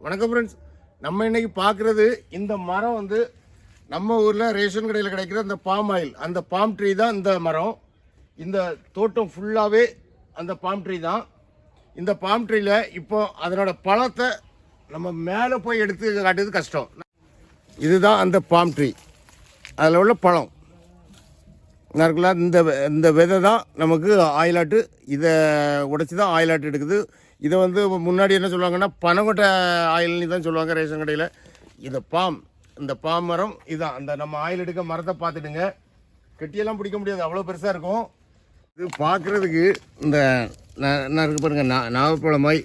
வணக்கம் ஃப்ரெண்ட்ஸ். நம்ம இன்னைக்கு பார்க்குறது இந்த மரம் வந்து நம்ம ஊரில் ரேஷன் கடையில் கிடைக்கிற அந்த பாம் ஆயில், அந்த பாம் ட்ரீ தான் இந்த மரம். இந்த தோட்டம் ஃபுல்லாகவே அந்த பாம் ட்ரீ தான். இந்த பாம் ட்ரீயில் இப்போ அதனோட பழத்தை நம்ம மேலே போய் எடுத்து காட்டுறது கஷ்டம். இதுதான் அந்த பாம் ட்ரீ, அதில் உள்ள பழம் இருக்குல்ல. இந்த விதை தான் நமக்கு ஆயிலாட்டு. இதை உடைச்சி தான் ஆயிலாட்டு எடுக்குது. இதை வந்து முன்னாடி என்ன சொல்லுவாங்கன்னா பனங்கொட்டை ஆயில்னு தான் சொல்லுவாங்க ரேஷன் கடையில். இந்த பாம் மரம் இதுதான். அந்த நம்ம ஆயில் எடுக்க மரத்தை பார்த்துட்டுங்க, கெட்டியெல்லாம் பிடிக்க முடியாது, அவ்வளோ பெருசாக இருக்கும். இது பார்க்குறதுக்கு இந்த என்ன இருக்குது பாருங்கள், நாகப்பழமாய்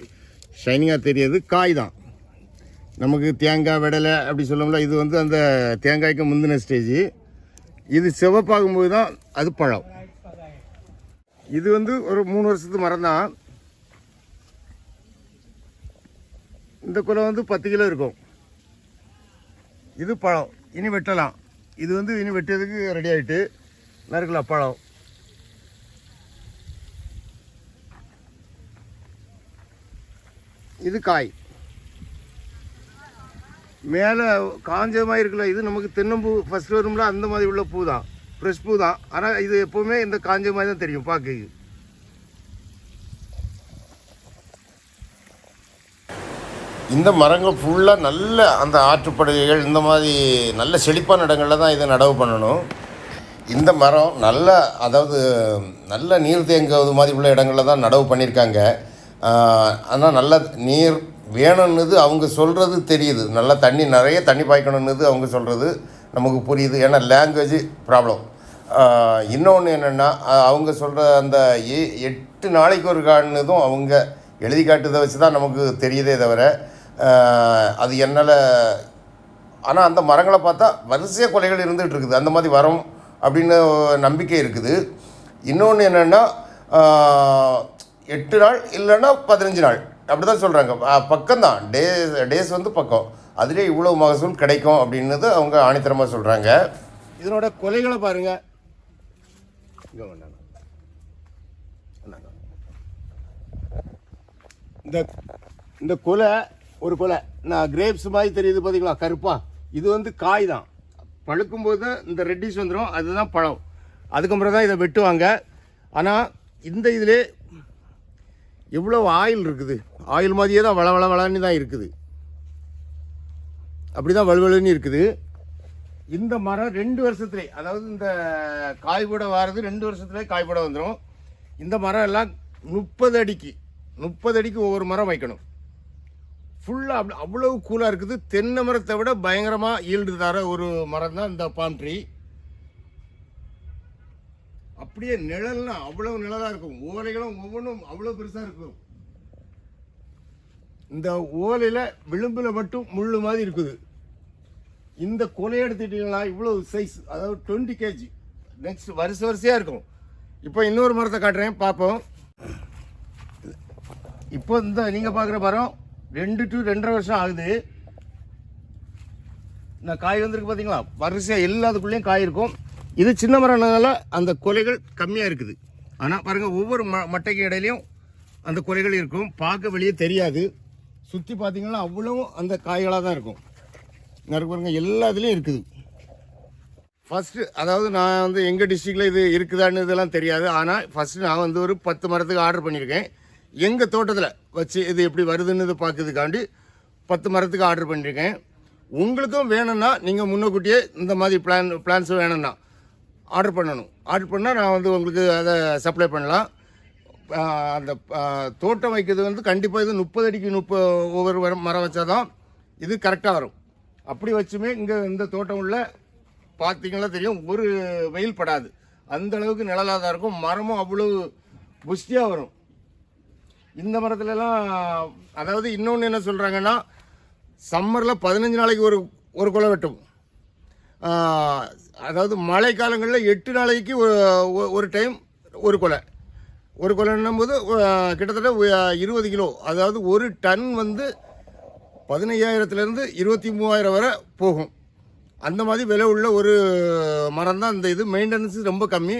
ஷைனிங்காக தெரியாது. காய் தான் நமக்கு தேங்காய் விடலை அப்படி சொல்லணும்ல. இது வந்து அந்த தேங்காய்க்கு முந்தின ஸ்டேஜ். இது சிவப்பாகும்போது தான் அது பழம். இது வந்து ஒரு 3 வருஷத்து மரம் தான். இந்த குலை வந்து 10 கிலோ இருக்கும். இது பழம் இனி வெட்டலாம். இது வந்து இனி வெட்டுறதுக்கு ரெடி ஆகிட்டு நறுக்கலாம் பழம். இது காய் மேலே காஞ்ச மாதிரி இருக்குல்ல. இது நமக்கு தென்னம்பூ ஃபஸ்ட்டு வரும்ல, அந்த மாதிரி உள்ள பூ தான், ஃப்ரெஷ் பூ தான். ஆனால் இது எப்போவுமே இந்த காஞ்ச மாதிரி தான் தெரியும் பார்க்க. இந்த மரங்கள் ஃபுல்லாக நல்ல அந்த ஆற்றுப்படுகைகள் இந்த மாதிரி நல்ல செழிப்பான இடங்களில் தான் இதை நடவு பண்ணணும். இந்த மரம் நல்ல, அதாவது நல்ல நீர் தேங்குவது மாதிரி உள்ள இடங்களில் தான் நடவு பண்ணியிருக்காங்க. ஆனால் நல்ல நீர் வேணும்னுது அவங்க சொல்கிறது தெரியுது. நல்லா நிறைய தண்ணி பாய்க்கணுன்னுது அவங்க சொல்கிறது நமக்கு புரியுது. ஏன்னா லாங்குவேஜ் ப்ராப்ளம். இன்னொன்று என்னென்னா, அவங்க சொல்கிற அந்த 8 நாளைக்கு ஒரு காணுதும் அவங்க எழுதி காட்டுதை வச்சு தான் நமக்கு தெரியுதே தவிர அது என்னால். ஆனால் அந்த மரங்களை பார்த்தா வரிசையாக கொலைகள் இருந்துகிட்டு இருக்குது. அந்த மாதிரி வரும் அப்படின்னு நம்பிக்கை இருக்குது. இன்னொன்று என்னென்னா, 8 நாள் இல்லைன்னா 15 நாள் அப்படி தான் சொல்கிறாங்க. பக்கம்தான், டேஸ் வந்து பக்கம். அதிலே இவ்வளோ மகசூல் கிடைக்கும் அப்படின்றது அவங்க ஆணித்தரமாக சொல்கிறாங்க. இதனோட கொலைகளை பாருங்கள். இந்த கொலை ஒரு கொலை நான் கிரேப்ஸ் மாதிரி தெரியுது பார்த்தீங்களா, கருப்பா. இது வந்து காய் தான். பழுக்கும்போது இந்த ரெட்டிஷ் வந்துடும், அதுதான் பழம். அதுக்கப்புறம் தான் இதை வெட்டுவாங்க. ஆனால் இந்த இதிலே எவ்வளோ ஆயில் இருக்குது. ஆயில் மாதிரியே தான் வளன்னு தான் இருக்குது. அப்படி தான் வலுவலுன்னு இருக்குது. இந்த மரம் 2 வருஷத்துலேயே, அதாவது இந்த காய் போட வாரது 2 வருஷத்துலேயே காய் போட வந்துடும். இந்த மரம் எல்லாம் 30 அடிக்கு ஒவ்வொரு மரம் வைக்கணும். ஃபுல்லாக அவ்வளவு கூலாக இருக்குது. தென்னை மரத்தை விட பயங்கரமாக ஈல்டு தர ஒரு மரம் தான் இந்த பாம் ட்ரீ. அப்படியே நிழல்னா அவ்வளவு நிழலாக இருக்கும். ஓலைகளும் ஒவ்வொன்றும் அவ்வளோ பெருசாக இருக்கும். இந்த ஓலையில் விளிம்பில் மட்டும் முள்ளு மாதிரி இருக்குது. இந்த கொலை எடுத்துட்டீங்களா இவ்வளோ சைஸ், அதாவது 20 kg. நெக்ஸ்ட் வரிசையாக இருக்கும். இப்போ இன்னொரு மரத்தை காட்டுறேன், பார்ப்போம். இப்போ இந்த நீங்கள் பார்க்குற மரம் 2 to 2.5 வருஷம் ஆகுது. இந்த காய் வந்திருக்கு பார்த்தீங்களா, வரிசையாக எல்லாத்துக்குள்ளேயும் காய் இருக்கும். இது சின்ன மரம்னால அந்த கொலைகள் கம்மியாக இருக்குது. ஆனால் பாருங்கள், ஒவ்வொரு மட்டைக்கு இடையிலையும் அந்த கொலைகள் இருக்கும். பார்க்க வெளியே தெரியாது. சுற்றி பார்த்தீங்கன்னா அவ்வளவும் அந்த காய்களாக தான் இருக்கும். பாருங்க, எல்லா இதுலேயும் இருக்குது. ஃபஸ்ட்டு, அதாவது நான் வந்து எங்கள் டிஸ்ட்ரிக்டில் இது இருக்குதான்னு இதெல்லாம் தெரியாது. ஆனால் ஃபஸ்ட்டு நான் வந்து ஒரு 10 மரத்துக்கு ஆர்டர் பண்ணியிருக்கேன். எங்கள் தோட்டத்தில் வச்சு இது எப்படி வருதுன்னு பார்க்கறதுக்காண்டி 10 மரத்துக்கு ஆர்டர் பண்ணியிருக்கேன். உங்களுக்கும் வேணும்னா நீங்கள் முன்னக்கூட்டியே இந்த மாதிரி பிளான்ஸ் வேணும்னா ஆர்டர் பண்ணணும். ஆர்டர் பண்ணால் நான் வந்து உங்களுக்கு அதை சப்ளை பண்ணலாம். அந்த தோட்டம் வைக்கிறது வந்து கண்டிப்பாக இது 30 அடிக்கு ஒவ்வொரு மரம் வச்சா தான் இது கரெக்டாக வரும். அப்படி வச்சுமே இங்கே இந்த தோட்டம் உள்ள பார்த்தீங்கன்னா தெரியும், ஒரு வெயில் படாது. அந்த அளவுக்கு நிழலாக தான் இருக்கும். மரமும் அவ்வளோ புஷ்டியாக வரும். இந்த மரத்துலலாம், அதாவது இன்னொன்று என்ன சொல்கிறாங்கன்னா, சம்மரில் 15 நாளைக்கு ஒரு கொலை வெட்டும். அதாவது மழை காலங்களில் 8 நாளைக்கு ஒரு டைம் ஒரு கொலைன்னும் போது கிட்டத்தட்ட 20 கிலோ. அதாவது ஒரு டன் வந்து 15,000 23,000 வரை போகும். அந்த மாதிரி விலை உள்ள ஒரு மரம் தான் இந்த இது. மெயின்டெனன்ஸ் ரொம்ப கம்மி.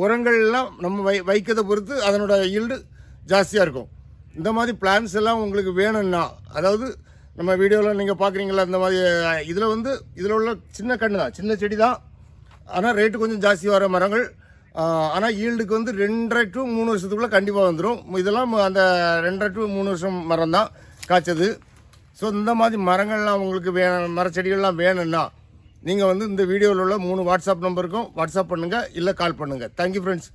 உரங்கள்லாம் நம்ம வைக்கிறதை பொறுத்து அதனோட ஈல்டு ஜாஸ்தியாக இருக்கும். இந்த மாதிரி பிளான்ஸ் எல்லாம் உங்களுக்கு வேணும்னா, அதாவது நம்ம வீடியோவில் நீங்கள் பார்க்குறீங்களா இந்த மாதிரி இதில் வந்து இதில் உள்ள சின்ன கன்று தான், சின்ன செடி தான். ஆனால் ரேட்டு கொஞ்சம் ஜாஸ்தி வர மரங்கள். ஆனால் ஈல்டுக்கு வந்து 2.5 to 3 வருஷத்துக்குள்ளே கண்டிப்பாக வந்துடும். இதெல்லாம் அந்த 2.5 to 3 வருஷம் மரம் தான் காய்ச்சது. ஸோ இந்த மாதிரி மரங்கள்லாம் உங்களுக்கு மரச்செடிகள்லாம் வேணும்னா நீங்கள் வந்து இந்த வீடியோவில் உள்ள 3 வாட்ஸ்அப் நம்பருக்கும் வாட்ஸ்அப் பண்ணுங்கள், இல்லை கால் பண்ணுங்கள். Thank you friends.